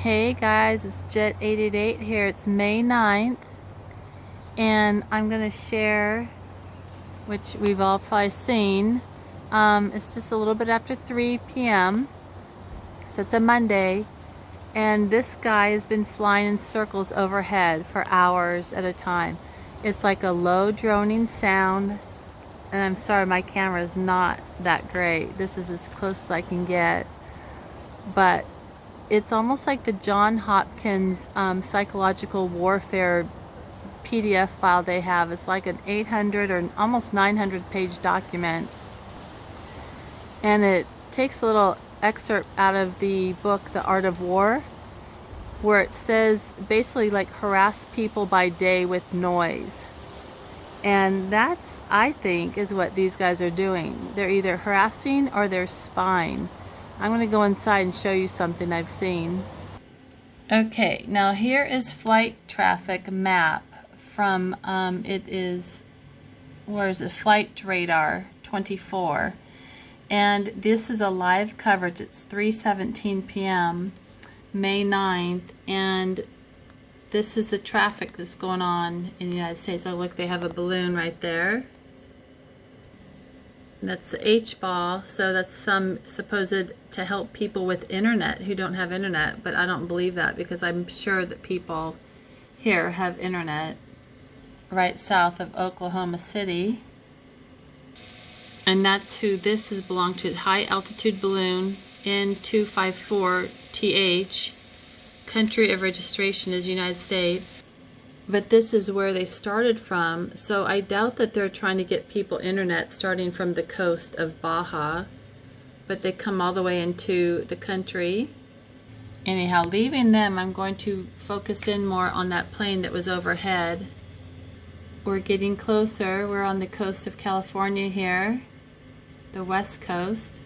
Hey guys, it's Jet888 here. It's May 9th and I'm going to share, which we've all probably seen, it's just a little bit after 3 p.m. so it's a Monday, and this guy has been flying in circles overhead for hours at a time. It's like a low droning sound, and I'm sorry my camera is not that great. This is as close as I can get, but it's almost like the John Hopkins psychological warfare PDF file they have. It's like an 800 or almost 900 page document, and it takes a little excerpt out of the book The Art of War, where it says basically like harass people by day with noise. And that's, I think, is what these guys are doing. They're either harassing or they're spying. I'm going to go inside and show you something I've seen. Okay, now here is flight traffic map from, it is, where is it, Flight Radar 24. And this is a live coverage. It's 3:17 p.m. May 9th, and this is the traffic that's going on in the United States. Oh, look, they have a balloon right there. That's the H-ball, so that's some supposed to help people with internet who don't have internet, but I don't believe that, because I'm sure that people here have internet right south of Oklahoma City. And that's who this is belonged to, high altitude balloon N254TH. Country of registration is United States. But this is where they started from, so I doubt that they're trying to get people internet starting from the coast of Baja, but they come all the way into the country. Anyhow, leaving them, I'm going to focus in more on that plane that was overhead. We're getting closer. We're on the coast of California here, the west coast.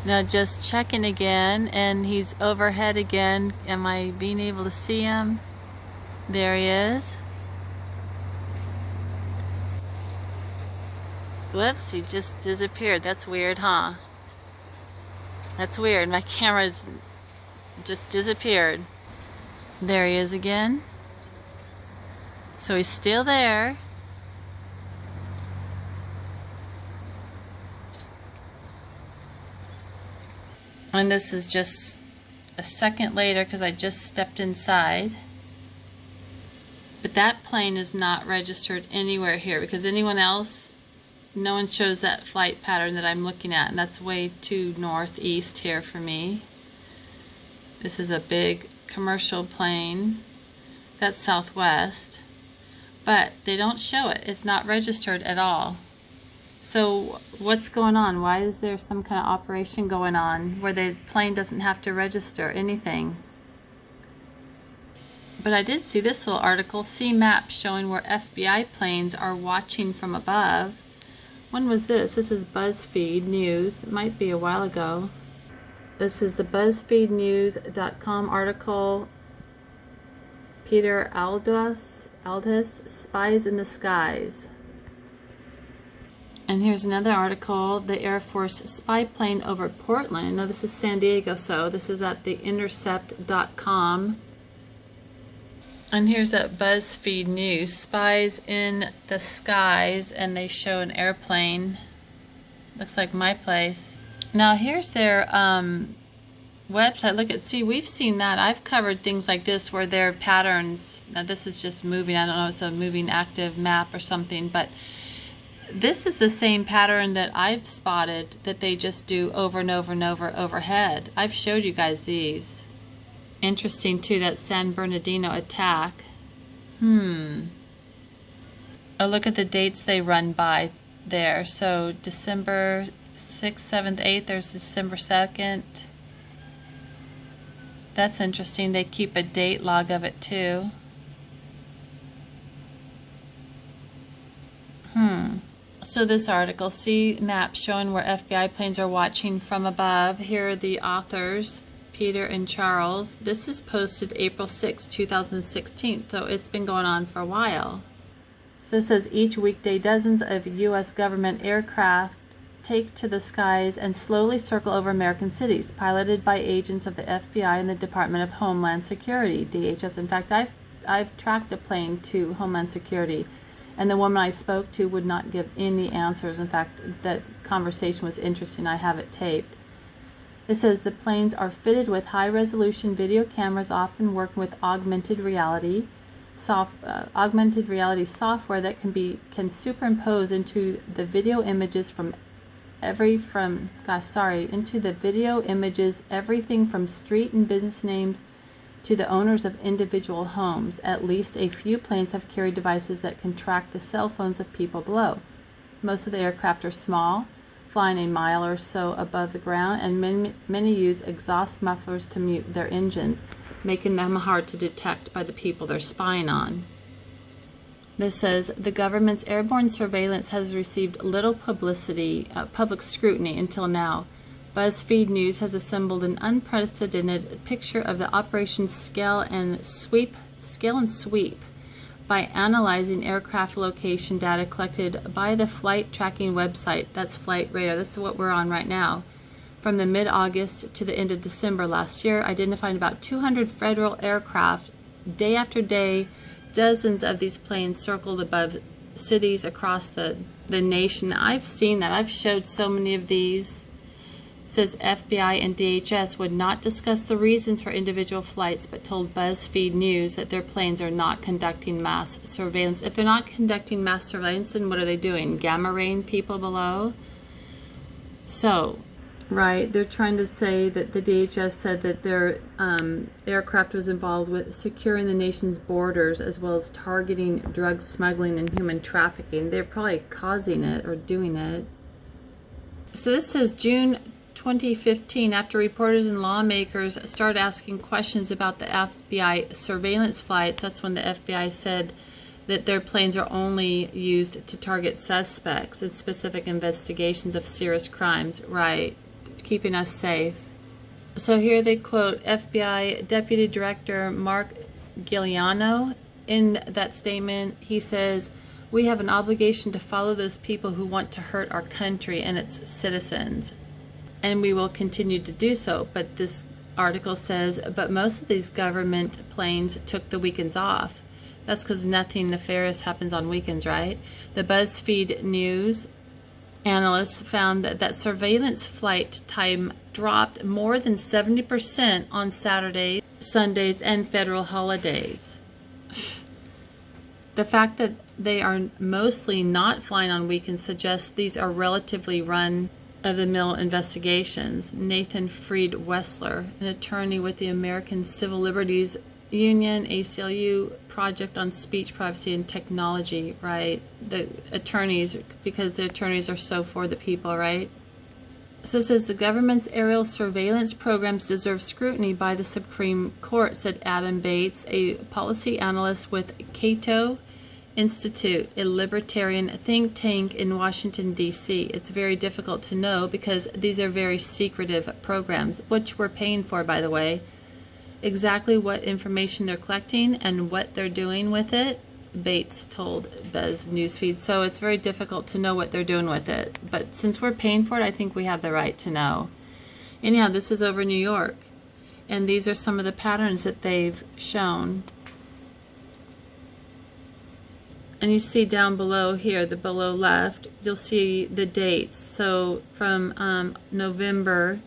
Now just checking again, and he's overhead again. Am I being able to see him? There he is. Whoops, he just disappeared. That's weird, huh? That's weird. My camera's just disappeared. There he is again. So he's still there. And this is just a second later because I just stepped inside. But that plane is not registered anywhere here, because anyone else, no one shows that flight pattern that I'm looking at, and that's way too northeast here for me. This is a big commercial plane. That's southwest. But they don't show it. It's not registered at all. So what's going on? Why is there some kind of operation going on where the plane doesn't have to register anything? But I did see this little article, see map showing where FBI planes are watching from above. When was this? This is BuzzFeed News. It might be a while ago. This is the BuzzFeedNews.com article. Peter Aldous, Spies in the Skies. And here's another article, the Air Force spy plane over Portland. Now this is San Diego, so this is at the intercept.com. And here's that BuzzFeed News, spies in the skies, and they show an airplane. Looks like my place. Now here's their website. Look at, see, we've seen that. I've covered things like this where there are patterns. Now this is just moving. I don't know if it's a moving active map or something, but this is the same pattern that I've spotted that they just do over and over and over overhead. I've showed you guys these. Interesting too, that San Bernardino attack. Oh, look at the dates they run by there. So December 6th, 7th, 8th, there's December 2nd. That's interesting. They keep a date log of it too. So this article, see map showing where FBI planes are watching from above. Here are the authors, Peter and Charles. This is posted April 6, 2016, so it's been going on for a while. So it says each weekday dozens of U.S. government aircraft take to the skies and slowly circle over American cities, piloted by agents of the FBI and the Department of Homeland Security, DHS. In fact, I've tracked a plane to Homeland Security, and the woman I spoke to would not give any answers. In fact, that conversation was interesting. I have it taped. It says the planes are fitted with high-resolution video cameras, often working with augmented reality software that can superimpose into the video images everything from street and business names to the owners of individual homes. At least a few planes have carried devices that can track the cell phones of people below. Most of the aircraft are small, flying a mile or so above the ground, and many use exhaust mufflers to mute their engines, making them hard to detect by the people they're spying on. This says the government's airborne surveillance has received little public scrutiny until now. BuzzFeed News has assembled an unprecedented picture of the operation's scale and sweep by analyzing aircraft location data collected by the flight tracking website, that's Flight Radar. This is what we're on right now. From the mid-August to the end of December last year, identifying about 200 federal aircraft. Day after day, dozens of these planes circled above cities across the nation. I've seen that. I've showed so many of these. It says FBI and DHS would not discuss the reasons for individual flights, but told BuzzFeed News that their planes are not conducting mass surveillance. If they're not conducting mass surveillance, then what are they doing? Gamma raying people below? So, right, they're trying to say that the DHS said that their aircraft was involved with securing the nation's borders as well as targeting drug smuggling and human trafficking. They're probably causing it or doing it. So this says June 2015, after reporters and lawmakers started asking questions about the FBI surveillance flights, that's when the FBI said that their planes are only used to target suspects in specific investigations of serious crimes, right, keeping us safe. So here they quote FBI Deputy Director Mark Giuliano. In that statement, he says, "We have an obligation to follow those people who want to hurt our country and its citizens, and we will continue to do so." But this article says, but most of these government planes took the weekends off. That's because nothing nefarious happens on weekends, right? The BuzzFeed News analysts found that surveillance flight time dropped more than 70% on Saturdays, Sundays, and federal holidays. The fact that they are mostly not flying on weekends suggests these are relatively run-of-the-mill investigations. Nathan Fried Wessler, an attorney with the American Civil Liberties Union, ACLU, Project on Speech, Privacy, and Technology, right? The attorneys, because the attorneys are so for the people, right? So it says the government's aerial surveillance programs deserve scrutiny by the Supreme Court, said Adam Bates, a policy analyst with Cato Institute, a libertarian think tank in Washington, D.C. It's very difficult to know because these are very secretive programs, which we're paying for, by the way. Exactly what information they're collecting and what they're doing with it, Bates told Buzz Newsfeed. So it's very difficult to know what they're doing with it. But since we're paying for it, I think we have the right to know. Anyhow, this is over New York. And these are some of the patterns that they've shown. And you see down below here, the below left, you'll see the dates. So from November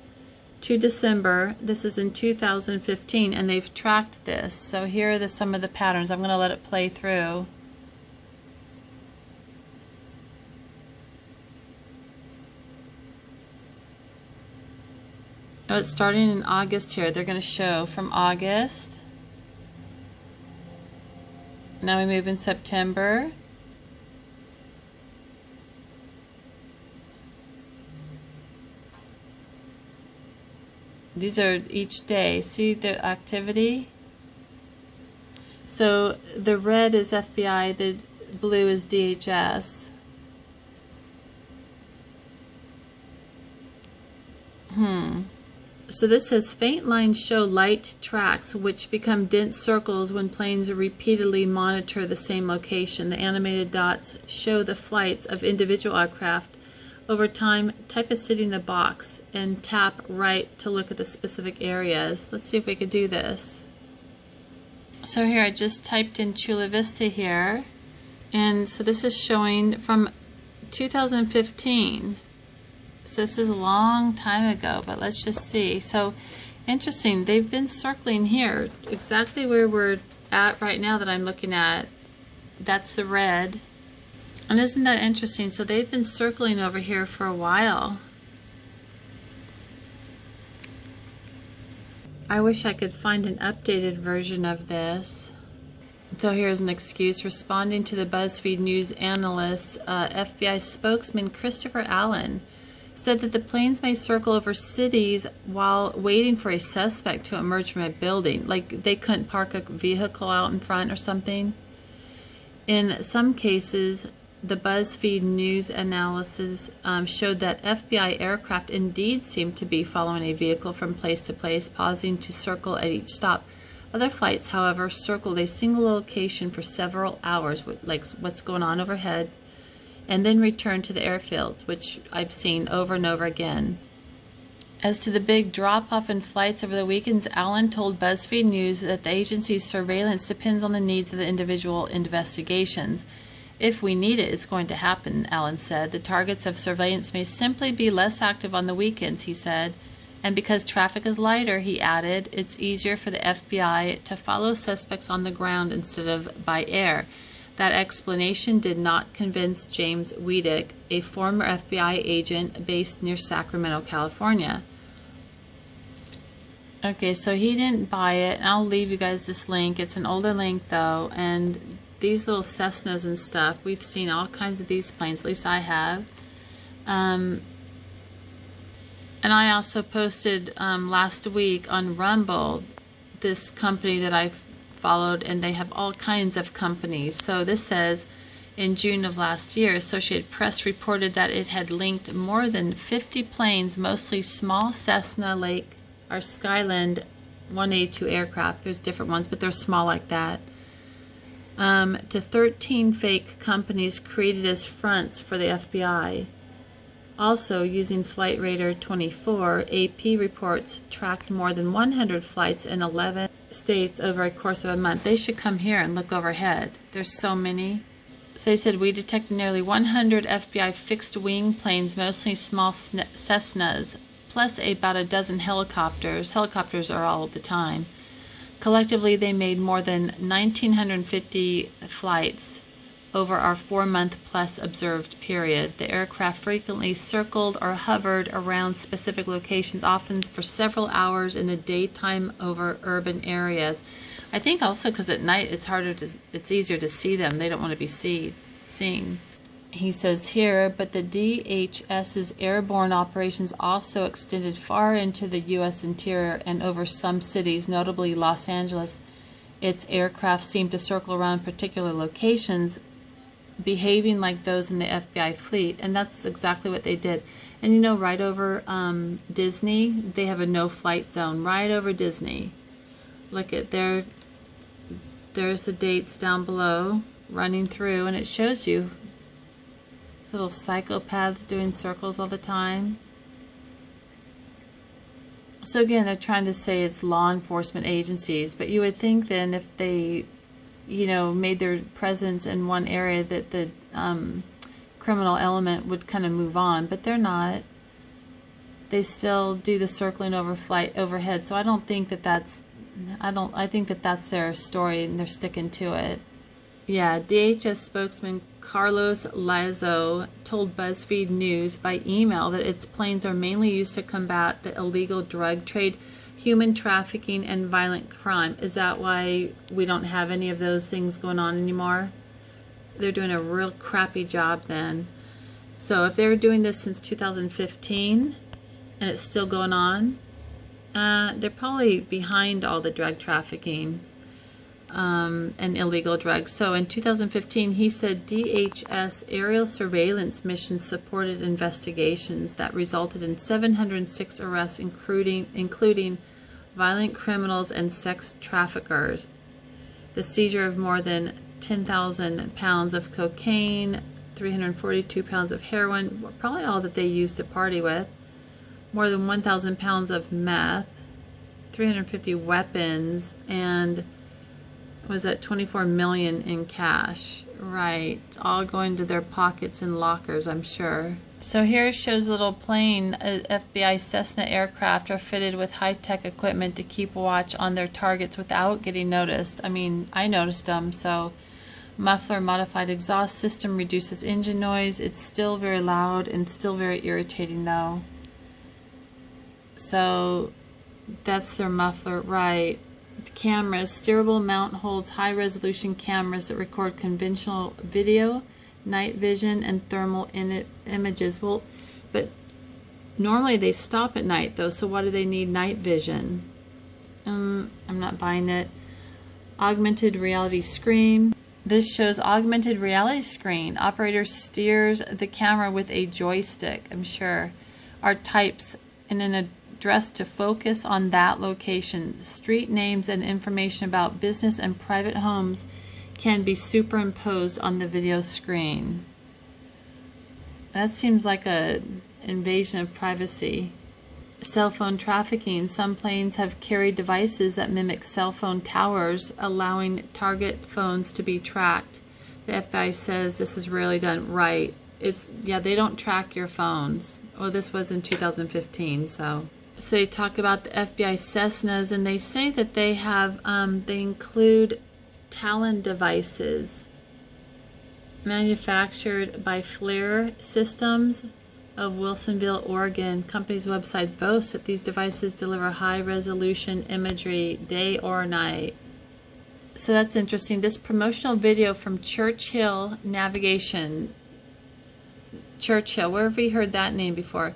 to December, this is in 2015, and they've tracked this. So here are some of the patterns. I'm going to let it play through. Oh, it's starting in August here. They're going to show from August. Now we move in September. These are each day. See the activity? So the red is FBI, the blue is DHS. So this says faint lines show light tracks which become dense circles when planes repeatedly monitor the same location. The animated dots show the flights of individual aircraft, Over time, type a city in the box and tap right to look at the specific areas. Let's see if we could do this. So here I just typed in Chula Vista here, and so this is showing from 2015. So this is a long time ago, but let's just see. So interesting, they've been circling here exactly where we're at right now that I'm looking at. That's the red. And isn't that interesting? So they've been circling over here for a while. I wish I could find an updated version of this. So here's an excuse. Responding to the BuzzFeed News analyst, FBI spokesman Christopher Allen said that the planes may circle over cities while waiting for a suspect to emerge from a building. Like they couldn't park a vehicle out in front or something. In some cases, the BuzzFeed News analysis showed that FBI aircraft indeed seemed to be following a vehicle from place to place, pausing to circle at each stop. Other flights, however, circled a single location for several hours, like what's going on overhead, and then returned to the airfields, which I've seen over and over again. As to the big drop-off in flights over the weekends, Allen told BuzzFeed News that the agency's surveillance depends on the needs of the individual investigations. If we need it, it's going to happen, Allen said. The targets of surveillance may simply be less active on the weekends, he said. And because traffic is lighter, he added, it's easier for the FBI to follow suspects on the ground instead of by air. That explanation did not convince James Wiedeck, a former FBI agent based near Sacramento, California. Okay, so he didn't buy it. And I'll leave you guys this link. It's an older link though, and these little Cessnas and stuff, we've seen all kinds of these planes, at least I have. And I also posted last week on Rumble this company that I followed, and they have all kinds of companies. So this says, in June of last year, Associated Press reported that it had linked more than 50 planes, mostly small Cessna Lake or Skyland 182 aircraft. There's different ones, but they're small like that. To 13 fake companies created as fronts for the FBI. Also, using Flight Radar 24, AP reports tracked more than 100 flights in 11 states over a course of a month. They should come here and look overhead. There's so many. So they said, we detected nearly 100 FBI fixed-wing planes, mostly small Cessnas, plus about a dozen helicopters. Helicopters are all the time. Collectively, they made more than 1,950 flights over our 4-month-plus observed period. The aircraft frequently circled or hovered around specific locations, often for several hours in the daytime over urban areas. I think also because at night it's easier to see them. They don't want to be seen. He says here, but the DHS's airborne operations also extended far into the U.S. interior and over some cities, notably Los Angeles. Its aircraft seemed to circle around particular locations, behaving like those in the FBI fleet, and that's exactly what they did. And you know, right over Disney, they have a no-flight zone right over Disney. Look at there's the dates down below running through, and it shows you little psychopaths doing circles all the time. So again, they're trying to say it's law enforcement agencies, but you would think then if they, you know, made their presence in one area that the criminal element would kind of move on, but they're not. They still do the circling overhead. So I don't think that I think that that's their story and they're sticking to it. Yeah, DHS spokesman Carlos Lazo told BuzzFeed News by email that its planes are mainly used to combat the illegal drug trade, human trafficking, and violent crime. Is that why we don't have any of those things going on anymore? They're doing a real crappy job then. So if they were doing this since 2015 and it's still going on, they're probably behind all the drug trafficking and illegal drugs. So in 2015, he said DHS aerial surveillance missions supported investigations that resulted in 706 arrests, including violent criminals and sex traffickers, the seizure of more than 10,000 pounds of cocaine, 342 pounds of heroin, probably all that they used to party with, more than 1,000 pounds of meth, 350 weapons, and was that 24 million in cash. Right, all going to their pockets and lockers, I'm sure. So here shows a little plane. FBI Cessna aircraft are fitted with high-tech equipment to keep watch on their targets without getting noticed. I mean, I noticed them. So muffler modified exhaust system reduces engine noise. It's still very loud and still very irritating though. So that's their muffler, right. Cameras, steerable mount holds high-resolution cameras that record conventional video, night vision, and thermal images. Well, but normally they stop at night though, so why do they need night vision? I'm not buying it. Augmented reality screen. This shows augmented reality screen. Operator steers the camera with a joystick, I'm sure. Are types in an address to focus on that location. Street names and information about business and private homes can be superimposed on the video screen. That seems like an invasion of privacy. Cell phone trafficking. Some planes have carried devices that mimic cell phone towers, allowing target phones to be tracked. The FBI says this is rarely done. Right. Yeah, they don't track your phones. Well, this was in 2015, so they talk about the FBI Cessnas, and they say that they have, they include Talon devices manufactured by Flare Systems of Wilsonville, Oregon. Company's website boasts that these devices deliver high-resolution imagery day or night. So that's interesting. This promotional video from Churchill Navigation. Churchill, where have we heard that name before?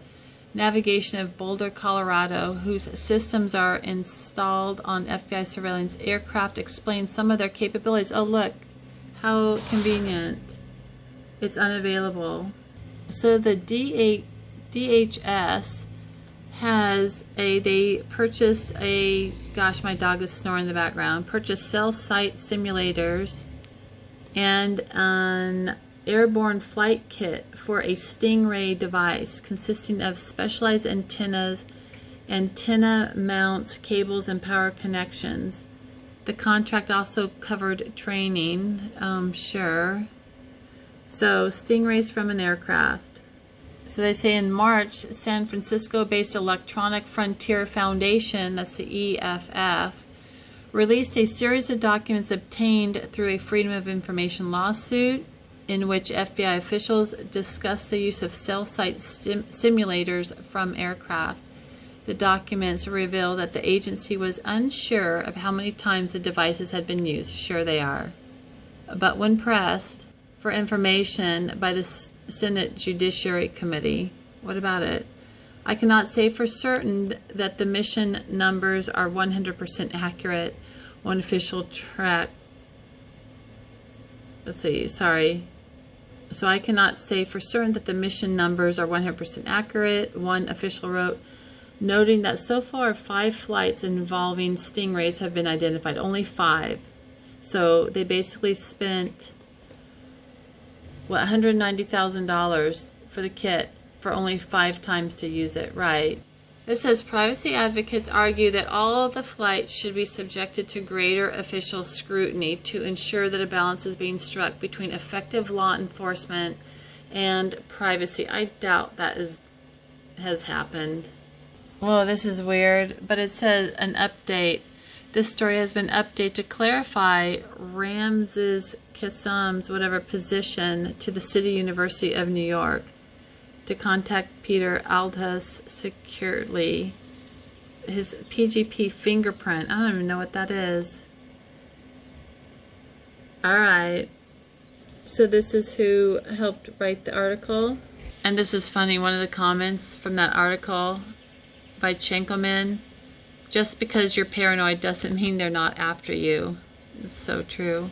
Navigation of Boulder, Colorado, whose systems are installed on FBI surveillance aircraft, explains some of their capabilities. Oh, look, how convenient. It's unavailable. So the DHS has they purchased a, gosh, my dog is snoring in the background, purchased cell site simulators and an airborne flight kit for a Stingray device consisting of specialized antennas, antenna mounts, cables, and power connections. The contract also covered training, sure. So Stingrays from an aircraft. So they say in March, San Francisco-based Electronic Frontier Foundation, that's the EFF, released a series of documents obtained through a Freedom of Information lawsuit in which FBI officials discussed the use of cell site simulators from aircraft. The documents reveal that the agency was unsure of how many times the devices had been used. Sure they are. But when pressed for information by the Senate Judiciary Committee, what about it? I cannot say for certain that the mission numbers are 100% accurate. One official track, let's see, sorry. So I cannot say for certain that the mission numbers are 100% accurate, one official wrote, noting that so far 5 flights involving Stingrays have been identified. Only 5. So they basically spent, what, $190,000 for the kit for only 5 times to use it, right? It says privacy advocates argue that all of the flights should be subjected to greater official scrutiny to ensure that a balance is being struck between effective law enforcement and privacy. I doubt that has happened. Whoa, this is weird, but it says an update. This story has been updated to clarify Ramses Kassam's whatever position to the City University of New York to contact Peter Aldhus securely. His PGP fingerprint. I don't even know what that is. Alright. So this is who helped write the article. And this is funny. One of the comments from that article by Chenkelman. Just because you're paranoid doesn't mean they're not after you. It's so true.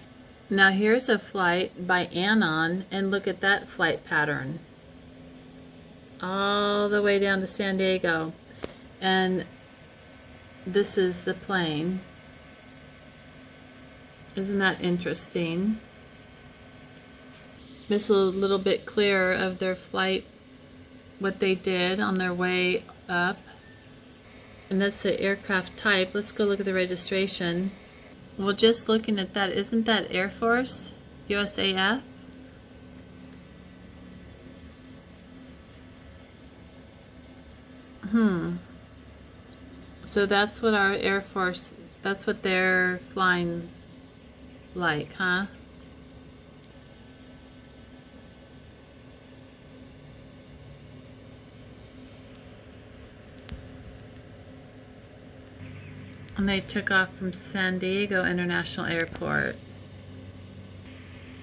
Now here's a flight by Anon, and look at that flight pattern. All the way down to San Diego. And this is the plane. Isn't that interesting? this a little bit clearer of their flight, what they did on their way up. And that's the aircraft type. Let's go look at the registration. Well, just looking at that, isn't that Air Force? USAF? So that's what our Air Force, that's what they're flying like, huh? And they took off from San Diego International Airport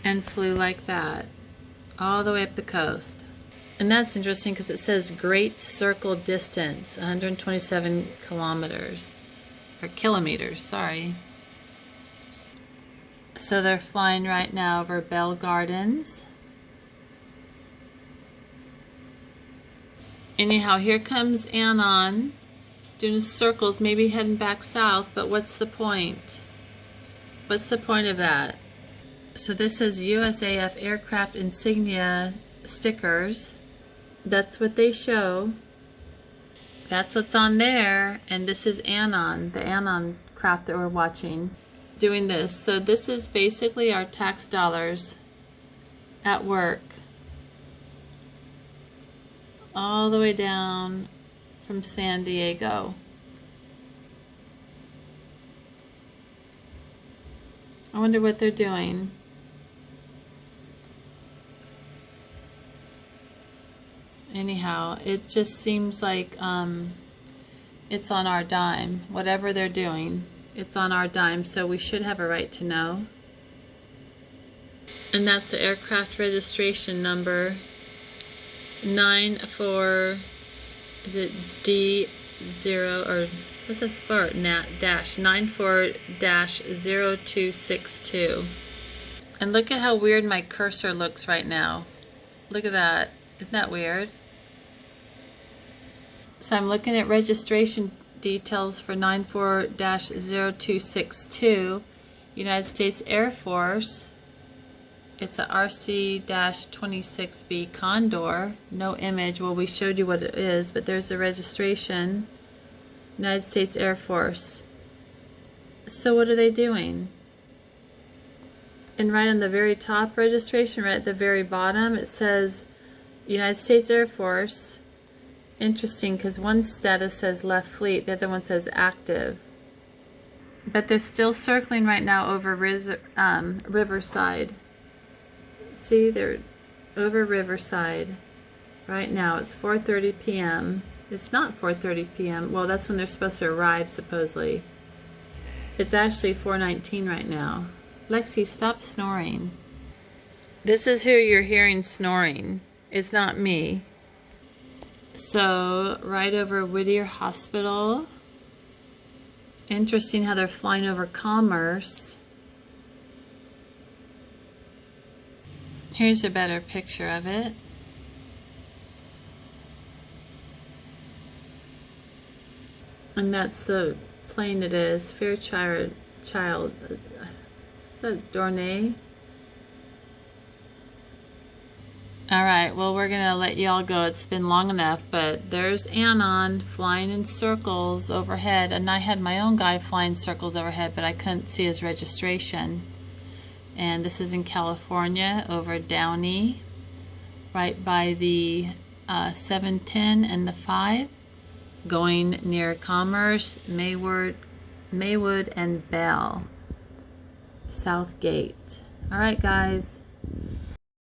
and flew like that all the way up the coast. And that's interesting because it says Great Circle Distance, 127 kilometers, or kilometers, sorry. So they're flying right now over Bell Gardens. Anyhow, here comes Anon doing circles, maybe heading back south, but what's the point? What's the point of that? So this says USAF aircraft insignia stickers. That's what they show. That's what's on there. And this is Anon, the Anon craft that we're watching, doing this. So this is basically our tax dollars at work. All the way down from San Diego. I wonder what they're doing. Anyhow, it just seems like it's on our dime. Whatever they're doing, it's on our dime, so we should have a right to know. And that's the aircraft registration number 94, is it D0, or what's this for? Dash 94-0262. And look at how weird my cursor looks right now. Look at that. Isn't that weird? So I'm looking at registration details for 94-0262, United States Air Force. It's a RC-26B Condor. No image. Well, we showed you what it is, but there's the registration. United States Air Force. So what are they doing? And right on the very top registration, right at the very bottom, it says United States Air Force. Interesting, because one status says left fleet, the other one says active. But they're still circling right now over Riverside. See, they're over Riverside right now. It's 4:30 p.m. It's not 4:30 p.m. Well, that's when they're supposed to arrive, supposedly. It's actually 4:19 right now. Lexi, stop snoring. This is who you're hearing snoring. It's not me. So, right over Whittier Hospital. Interesting how they're flying over Commerce. Here's a better picture of it. And that's the plane it is. Fairchild. Is that Dornay? Alright, well, we're going to let y'all go. It's been long enough, but there's Anon flying in circles overhead, and I had my own guy flying circles overhead, but I couldn't see his registration. And this is in California, over Downey, right by the 710 and the 5, going near Commerce, Maywood, and Bell, South Gate. Alright, guys.